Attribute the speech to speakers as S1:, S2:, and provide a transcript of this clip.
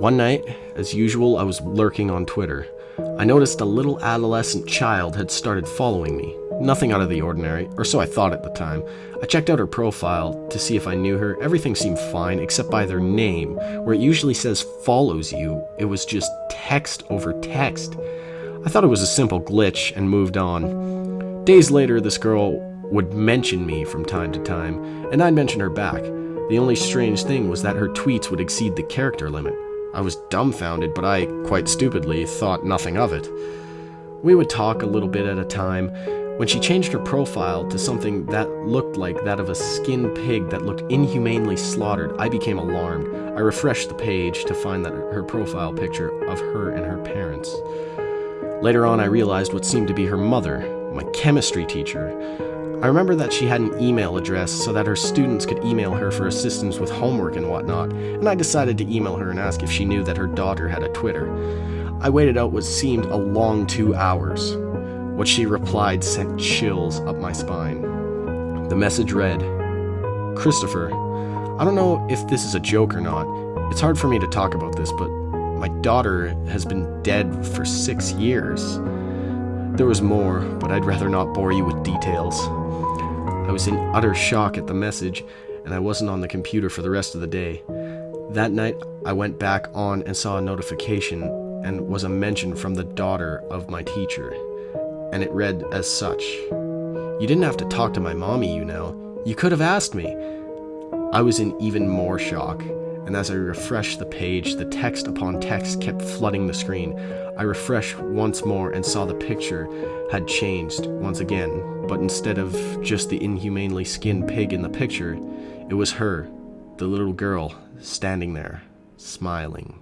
S1: One night, as usual, I was lurking on Twitter. I noticed a little adolescent child had started following me. Nothing out of the ordinary, or so I thought at the time. I checked out her profile to see if I knew her. Everything seemed fine, except by their name, where it usually says follows you. It was just text over text. I thought it was a simple glitch and moved on. Days later, this girl would mention me from time to time, and I'd mention her back. The only strange thing was that her tweets would exceed the character limit. I was dumbfounded, but I, quite stupidly, thought nothing of it. We would talk a little bit at a time. When she changed her profile to something that looked like that of a skinned pig that looked inhumanely slaughtered, I became alarmed. I refreshed the page to find that her profile picture of her and her parents. Later on, I realized what seemed to be her mother, my chemistry teacher. I remember that she had an email address so that her students could email her for assistance with homework and whatnot, and I decided to email her and ask if she knew that her daughter had a Twitter. I waited out what seemed a long 2 hours. What she replied sent chills up my spine. The message read, "Christopher, I don't know if this is a joke or not. It's hard for me to talk about this, but my daughter has been dead for 6 years. There was more, but I'd rather not bore you with details." I was in utter shock at the message, and I wasn't on the computer for the rest of the day. That night, I went back on and saw a notification, and was a mention from the daughter of my teacher. And it read as such, "You didn't have to talk to my mommy, you know. You could have asked me." I was in even more shock, and as I refreshed the page, the text upon text kept flooding the screen. I refreshed once more and saw the picture had changed once again, but instead of just the inhumanely skinned pig in the picture, it was her, the little girl, standing there, smiling.